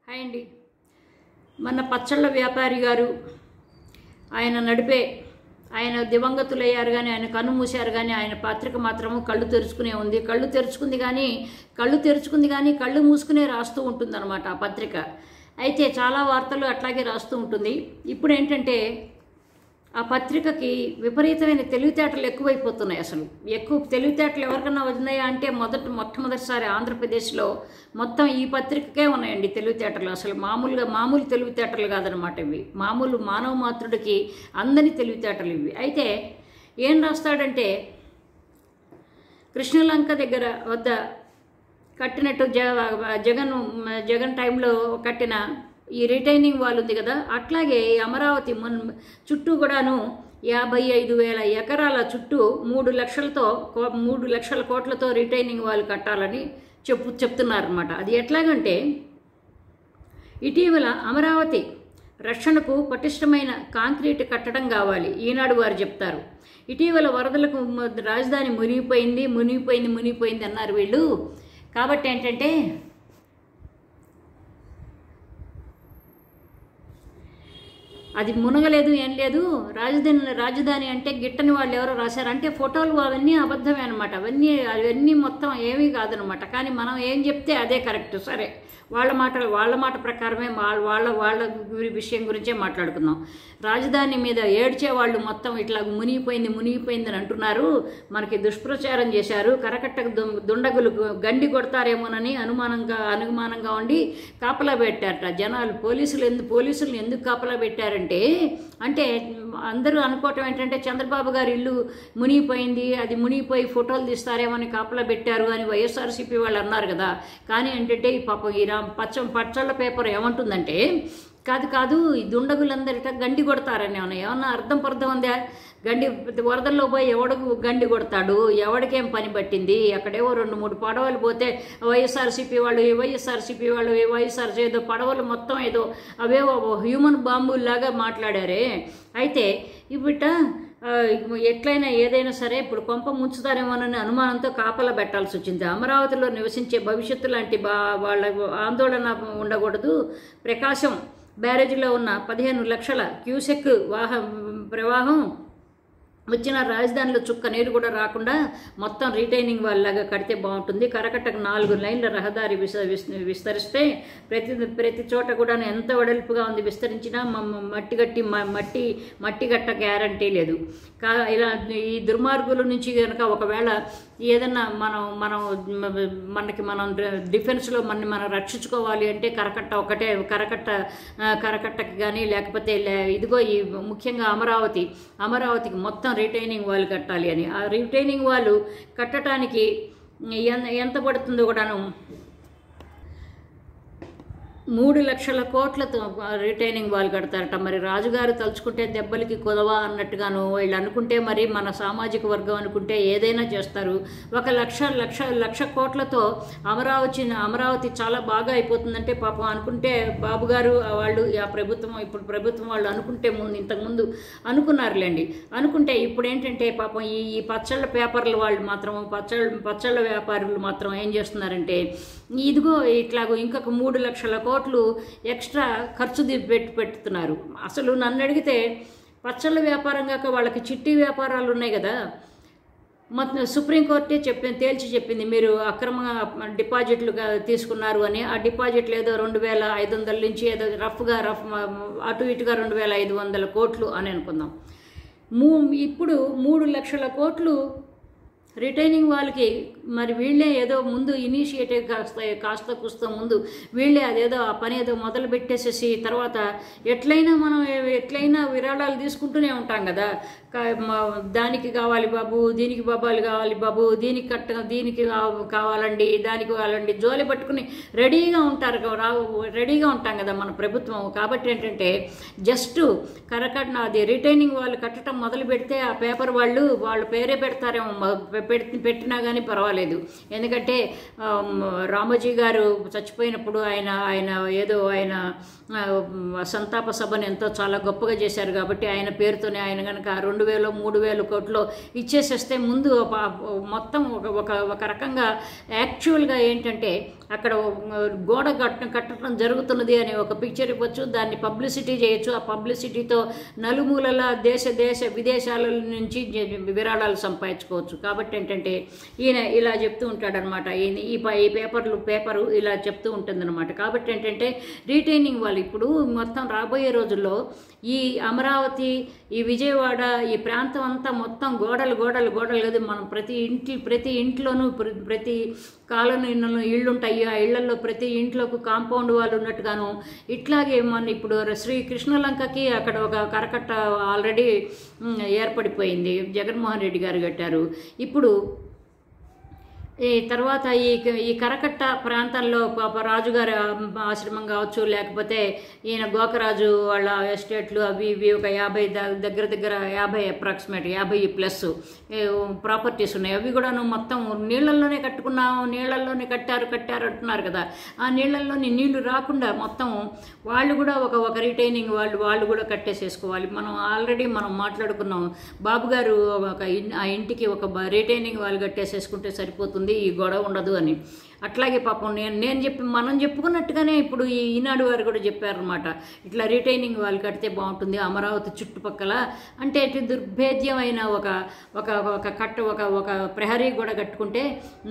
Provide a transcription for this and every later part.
Hi అండి. మన పచ్చళ్ళ వ్యాపారి గారు ఆయన నడిపే ఆయన దివంగతులయ్యారు కానీ ఆయన కన్ను మూశారు కానీ ఆయన పత్రిక మాత్రము కళ్ళు తెరుచుకునే ఉంది. కళ్ళు తెరుచుకుంది కానీ కళ్ళు మూసుకునే రాస్తూ ఉంటుందన్నమాట ఆ పత్రిక. అయితే చాలా వార్తలు అట్లాగే రాస్తూ ఉంటుంది. ఇప్పుడు ఏంటంటే ఆ పత్రికకి విపరీతమైన తెలివితేటలు ఎక్కువైపోతున్నాయి. అసలు ఎక్కువ తెలివితేటలు ఎవరికన్నా ఉన్నాయా అంటే మొట్టమొదటిసారి ఆంధ్రప్రదేశ్లో మొత్తం ఈ పత్రికకే ఉన్నాయండి తెలివితేటలు. అసలు మామూలు తెలివితేటలు కాదనమాట ఇవి. మామూలు మానవ మాతృడికి అందని తెలివితేటలు ఇవి. అయితే ఏం రాస్తాడంటే కృష్ణలంక వద్ద కట్టినట్టు జగన్ టైంలో కట్టిన ఈ రిటైనింగ్ వాల్ ఉంది కదా, అట్లాగే అమరావతి చుట్టూ కూడాను 55,000 ఎకరాల చుట్టూ 3 లక్షల కోట్లతో రిటైనింగ్ వాల్ కట్టాలని చెప్తున్నారన్నమాట. అది ఎట్లాగంటే ఇటీవల అమరావతి రక్షణకు పటిష్టమైన కాంక్రీట్ కట్టడం కావాలి ఈనాడు వారు చెప్తారు. ఇటీవల వరదలకు రాజధాని మునిగిపోయింది అన్నారు వీళ్ళు. కాబట్టి ఏంటంటే అది మునగలేదు, ఏం లేదు. రాజధాని అంటే గిట్టని వాళ్ళు ఎవరో రాశారంటే ఫోటోలు అవన్నీ అబద్ధమే అనమాట. అవన్నీ మొత్తం ఏమీ కాదనమాట. కానీ మనం ఏం చెప్తే అదే కరెక్ట్. సరే, వాళ్ళ మాట ప్రకారమే వాళ్ళ విషయం గురించే మాట్లాడుకుందాం. రాజధాని మీద ఏడ్చే వాళ్ళు మొత్తం ఇట్లా మునిగిపోయింది అని అంటున్నారు. మనకి దుష్ప్రచారం చేశారు. కరకట్ట దుండగులు గండి కొడతారేమోనని అనుమానంగా ఉండి కాపలా పెట్టారట జనాలు. పోలీసులు ఎందుకు కాపలా పెట్టారంటే అందరూ అనుకోవటం ఏంటంటే చంద్రబాబు గారి ఇల్లు మునిగిపోయి ఫోటోలు తీస్తారేమని కాపలా పెట్టారు అని వైఎస్ఆర్సీపీ వాళ్ళు అన్నారు కదా. కానీ ఏంటంటే ఈ పాప ఈ పచ్చళ్ళ పేపర్ ఏమంటుందంటే కాదు ఈ దుండగులందరిట గండి కొడతారని ఏమన్నా అర్థం ఉందా? వరదల్లో పోయి ఎవడకు గండి కొడతాడు? ఎవడికేం పని పట్టింది? అక్కడేవో 2-3 పడవలు పోతే వైఎస్ఆర్సీపీ వాళ్ళు ఏదో పడవలు మొత్తం ఏదో అవేవో హ్యూమన్ బాంబుల్లాగా మాట్లాడారే. అయితే ఇవిట ఎట్లయినా ఏదైనా సరే ఇప్పుడు కొంప ముంచుతారేమోనని అనుమానంతో కాపలా పెట్టాల్సి వచ్చింది. అమరావతిలో నివసించే భవిష్యత్తు లాంటి వాళ్ళ ఆందోళన ఉండకూడదు. ప్రకాశం బ్యారేజీలో ఉన్న 15 లక్షల క్యూసెక్ ప్రవాహం వచ్చిన రాజధానిలో చుక్క నీరు కూడా రాకుండా మొత్తం రిటైనింగ్ వాళ్ళలాగా కడితే బాగుంటుంది. కరకట్టకు 4 లైన్ల రహదారి విస్తరిస్తే ప్రతి చోట కూడా ఎంత వెడల్పుగా ఉంది విస్తరించినా మట్టి గట్ట గ్యారంటీ లేదు. ఇలా ఈ దుర్మార్గుల నుంచి కనుక ఒకవేళ ఏదన్నా మనం డిఫెన్స్లో మనం రక్షించుకోవాలి అంటే కరకట్టకి కానీ లేకపోతే ఇదిగో ఈ ముఖ్యంగా అమరావతికి మొత్తం రిటైనింగ్ వాల్ కట్టాలి అని. ఆ రిటైనింగ్ వాల్ కట్టడానికి ఎంత పడుతుందో కూడాను 3 లక్షల కోట్లతో రిటైనింగ్ వాల్ కడతారట. మరి రాజుగారు తలుచుకుంటే దెబ్బలకి కుదవా అన్నట్టుగాను వీళ్ళు అనుకుంటే, మరి మన సామాజిక వర్గం అనుకుంటే ఏదైనా చేస్తారు. 1 లక్ష కోట్లతో అమరావతి చాలా బాగా అయిపోతుందంటే పాపం అనుకుంటే బాబు గారు వాళ్ళు ఇప్పుడు ప్రభుత్వం వాళ్ళు అనుకుంటే ఇంతకుముందు అనుకున్నారులేండి. అనుకుంటే ఇప్పుడు ఏంటంటే పాపం ఈ పచ్చళ్ళ పేపర్ల వాళ్ళు మాత్రం పచ్చళ్ళ వ్యాపారులు మాత్రం ఏం చేస్తున్నారంటే ఇదిగో ఇట్లాగో ఇంకొక 3 లక్షల కోట్లు ఎక్స్ట్రా ఖర్చు పెట్టుతున్నారు. అసలు నన్ను అడిగితే పచ్చళ్ళ వ్యాపారం కాక వాళ్ళకి చిట్టి వ్యాపారాలు ఉన్నాయి కదా. మొత్తం సుప్రీంకోర్టే తేల్చి చెప్పింది మీరు అక్రమంగా డిపాజిట్లు తీసుకున్నారు అని. ఆ డిపాజిట్లు ఏదో 2,500 నుంచి ఏదో రఫ్ అటు ఇటుగా 2,500 కోట్లు అని అనుకుందాం. ఇప్పుడు 3 లక్షల కోట్లు రిటైనింగ్ వాళ్ళకి మరి వీళ్ళే ఏదో ముందు ఇనిషియేటివ్ కాస్త కూస్త ముందు వీళ్ళే అదేదో ఆ పని ఏదో మొదలు పెట్టేసేసి తర్వాత ఎట్లయినా విరాళాలు తీసుకుంటూనే ఉంటాం కదా. దానికి కావాలి బాబు, దీనికి కావాలి బాబు, దీనికి కావాలండి, దానికి కావాలండి జోలి పట్టుకుని రెడీగా ఉంటాం కదా మన ప్రభుత్వం. కాబట్టి ఏంటంటే జస్ట్ అది రిటైనింగ్ వాళ్ళు కట్టడం మొదలు పెడితే ఆ పేపర్ వాళ్ళ పేరే పెడతారేమో, పెట్టినా కానీ పర్వాలేదు. ఎందుకంటే రామోజీ గారు చచ్చిపోయినప్పుడు ఆయన సంతాప సభను చాలా గొప్పగా చేశారు. కాబట్టి ఆయన పేరుతోనే ఆయన కనుక 2,000-3,000 కోట్లు ఇచ్చేసేస్తే ముందు మొత్తం ఒక రకంగా యాక్చువల్గా ఏంటంటే అక్కడ గోడ కట్టడం జరుగుతున్నది అనే ఒక పిక్చర్ ఇవ్వచ్చు, దాన్ని పబ్లిసిటీ చేయొచ్చు. ఆ పబ్లిసిటీతో నలుమూలల దేశ విదేశాల నుంచి విరాళాలు సంపాదించుకోవచ్చు. కాబట్టి ఏంటంటే ఈయన ఇలా చెప్తూ ఉంటాడనమాట. ఈ పేపరు ఇలా చెప్తూ ఉంటుందన్నమాట. కాబట్టి ఏంటంటే రీటైనింగ్ వాళ్ళు ఇప్పుడు మొత్తం రాబోయే రోజుల్లో ఈ అమరావతి, ఈ విజయవాడ, ఈ ప్రాంతం అంతా మొత్తం గోడలు లేదు. మనం ప్రతి ఇంట్లోనూ ప్రతి కాలనీలో ఇళ్ళు ఉంటాయి. ఆ ఇళ్లలో ప్రతి ఇంట్లోకి కాంపౌండ్ వాళ్ళు ఉన్నట్టుగాను ఇట్లాగే మన ఇప్పుడు శ్రీ కృష్ణలంకకి అక్కడ ఒక కరకట్ట ఆల్రెడీ ఏర్పడిపోయింది, జగన్మోహన్ రెడ్డి గారు కట్టారు. ఇప్పుడు ఈ తర్వాత ఈ కరకట్ట ప్రాంతంలో రాజుగారి ఆశ్రమం కావచ్చు, లేకపోతే ఈయన గోకరాజు వాళ్ళ ఎస్టేట్లు అవి ఇవి ఒక 50 దగ్గర 50 అప్రాక్సిమేట్ 50+ ప్రాపర్టీస్ ఉన్నాయి. అవి కూడాను మొత్తం నీళ్ళల్లోనే కట్టుకున్నాము, నీళ్ళల్లోనే కట్టారు అంటున్నారు కదా. ఆ నీళ్ళల్లోని నీళ్లు రాకుండా మొత్తం వాళ్ళు కూడా ఒక రిటైనింగ్ వాళ్ళు కూడా కట్టేసేసుకోవాలి. ఆల్రెడీ మనం మాట్లాడుకున్నాం, బాబు గారు ఆ ఇంటికి ఒక రిటైనింగ్ వాళ్ళు కట్టేసేసుకుంటే సరిపోతుంది, ఈ గొడవ ఉండదు అని. అట్లాగే పాపం మనం చెప్పుకున్నట్టుగానే ఇప్పుడు ఈనాడు వారు కూడా చెప్పారనమాట, ఇట్లా రిటైనింగ్ వాళ్ళు కడితే బాగుంటుంది అమరావతి చుట్టుపక్కల. అంటే దుర్భేద్యమైన ఒక కట్ట ఒక ప్రహరీ కూడా కట్టుకుంటే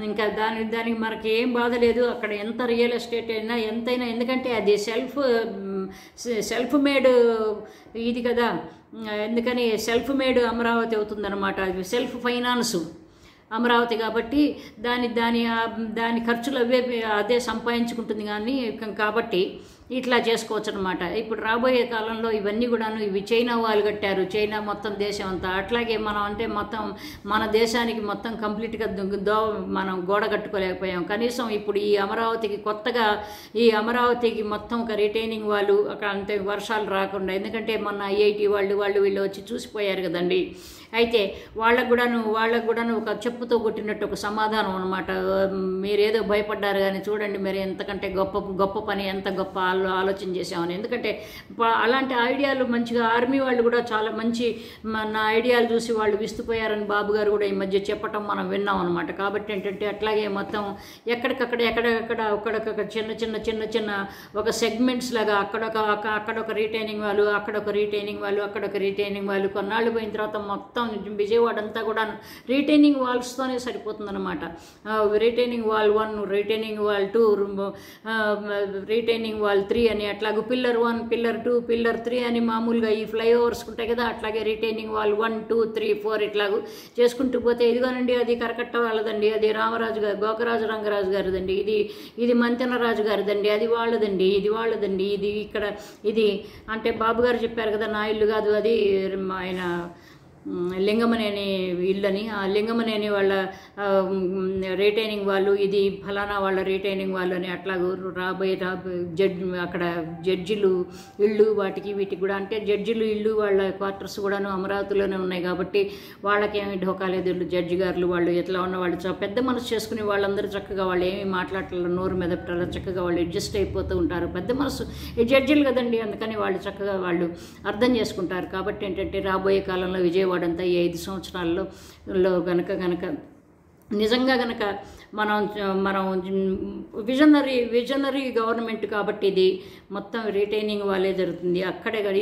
ఇంకా దానికి మనకి ఏం బాధ లేదు. అక్కడ ఎంత రియల్ ఎస్టేట్ అయినా ఎంతైనా, ఎందుకంటే అది సెల్ఫ్ మేడ్ ఇది కదా. ఎందుకని సెల్ఫ్ మేడ్ అమరావతి అవుతుందన్నమాట. అది సెల్ఫ్ ఫైనాన్స్ అమరావతి కాబట్టి దాని ఖర్చులు అదే సంపాదించుకుంటుంది. కానీ కాబట్టి ఇట్లా చేసుకోవచ్చు అనమాట. ఇప్పుడు రాబోయే కాలంలో ఇవన్నీ కూడాను ఇవి చైనా వాళ్ళు కట్టారు, చైనా మొత్తం దేశం అంతా. అట్లాగే మనం అంటే మొత్తం మన దేశానికి మొత్తం కంప్లీట్గా మనం గోడ కట్టుకోలేకపోయాం. కనీసం ఇప్పుడు ఈ అమరావతికి మొత్తం ఒక రిటైనింగ్ వాళ్ళు అక్కడ అంతే వర్షాలు రాకుండా, ఎందుకంటే మొన్న ఐఐటి వీళ్ళు వచ్చి చూసిపోయారు కదండి. అయితే వాళ్ళకు కూడాను ఒక చెప్పుతో కొట్టినట్టు ఒక సమాధానం అనమాట. మీరేదో భయపడ్డారు కానీ చూడండి మీరు ఎంతకంటే గొప్ప పని, ఎంత గొప్ప ఆలోచన చేసామని. ఎందుకంటే అలాంటి ఐడియాలు మంచిగా ఆర్మీ వాళ్ళు కూడా చాలా మంచి నా ఐడియాలు చూసి వాళ్ళు విస్తుపోయారని బాబు గారు కూడా ఈ మధ్య చెప్పటం మనం విన్నాం అనమాట. కాబట్టి ఏంటంటే అట్లాగే మొత్తం ఎక్కడికక్కడ చిన్న ఒక సెగ్మెంట్స్ లాగా అక్కడొక రిటైనింగ్ వాళ్ళు, అక్కడొక రిటైనింగ్ వాళ్ళు కొన్నాళ్ళు పోయిన తర్వాత మొత్తం విజయవాడ అంతా కూడా రిటైనింగ్ వాల్స్తోనే సరిపోతుందన్నమాట. Retaining wall 1, retaining wall 2, retaining wall 3 అని, అట్లాగే పిల్లర్ 1, పిల్లర్ 2, పిల్లర్ 3 అని మామూలుగా ఈ ఫ్లైఓవర్స్ ఉంటాయి కదా, అట్లాగే రిటైనింగ్ వాల్ 1, 2, 3, 4 ఇట్లాగూ చేసుకుంటూ పోతే ఇదిగోనండి అది కరకట్ట వాళ్ళదండి, అది రామరాజు గారు గోకరాజు రంగరాజు గారిదండి, ఇది మంతెనరాజు గారిదండి, అది వాళ్ళదండి, ఇది ఇక్కడ ఇది అంటే బాబు గారు చెప్పారు కదా, నా ఇల్లు కాదు అది ఆయన లింగమనేని ఇల్లని. ఆ లింగమనేని వాళ్ళ రిటైనింగ్ వాళ్ళు, ఇది ఫలానా వాళ్ళ రిటైనింగ్ వాళ్ళు అని అట్లాగూ రాబోయే అక్కడ జడ్జిలు ఇళ్ళు వీటికి కూడా, అంటే జడ్జిలు ఇళ్ళు వాళ్ళ క్వార్టర్స్ కూడాను అమరావతిలోనే ఉన్నాయి కాబట్టి వాళ్ళకేమి ఢోకా లేదు. జడ్జి గారులు వాళ్ళు ఎట్లా ఉన్న వాళ్ళు పెద్ద మనసు చేసుకుని వాళ్ళందరూ చక్కగా వాళ్ళు ఏమీ మాట్లాడలేదు, నోరు మెదపటారు, చక్కగా వాళ్ళు అడ్జస్ట్ అయిపోతూ ఉంటారు. పెద్ద మనసు జడ్జిలు కదండి, అందుకని వాళ్ళు చక్కగా వాళ్ళు అర్థం చేసుకుంటారు. కాబట్టి ఏంటంటే రాబోయే కాలంలో విజయవాడ అంతా ఈ 5 సంవత్సరాల్లో గనక నిజంగా మనం విజనరీ గవర్నమెంట్ కాబట్టి ఇది మొత్తం రిటైనింగ్ వాళ్ళే జరుగుతుంది.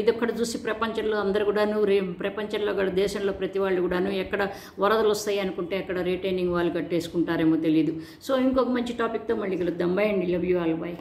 ఇదొక్కడ చూసి ప్రపంచంలో అందరు కూడాను, ప్రపంచంలో కూడా దేశంలో ప్రతి వాళ్ళు కూడాను ఎక్కడ వరదలు వస్తాయి అనుకుంటే అక్కడ రిటైనింగ్ వాళ్ళు కట్టేసుకుంటారేమో తెలియదు. సో ఇంకొక మంచి టాపిక్తో మళ్ళీ కలుద్దాం. బై అండి, లవ్ యూ ఆల్, బై.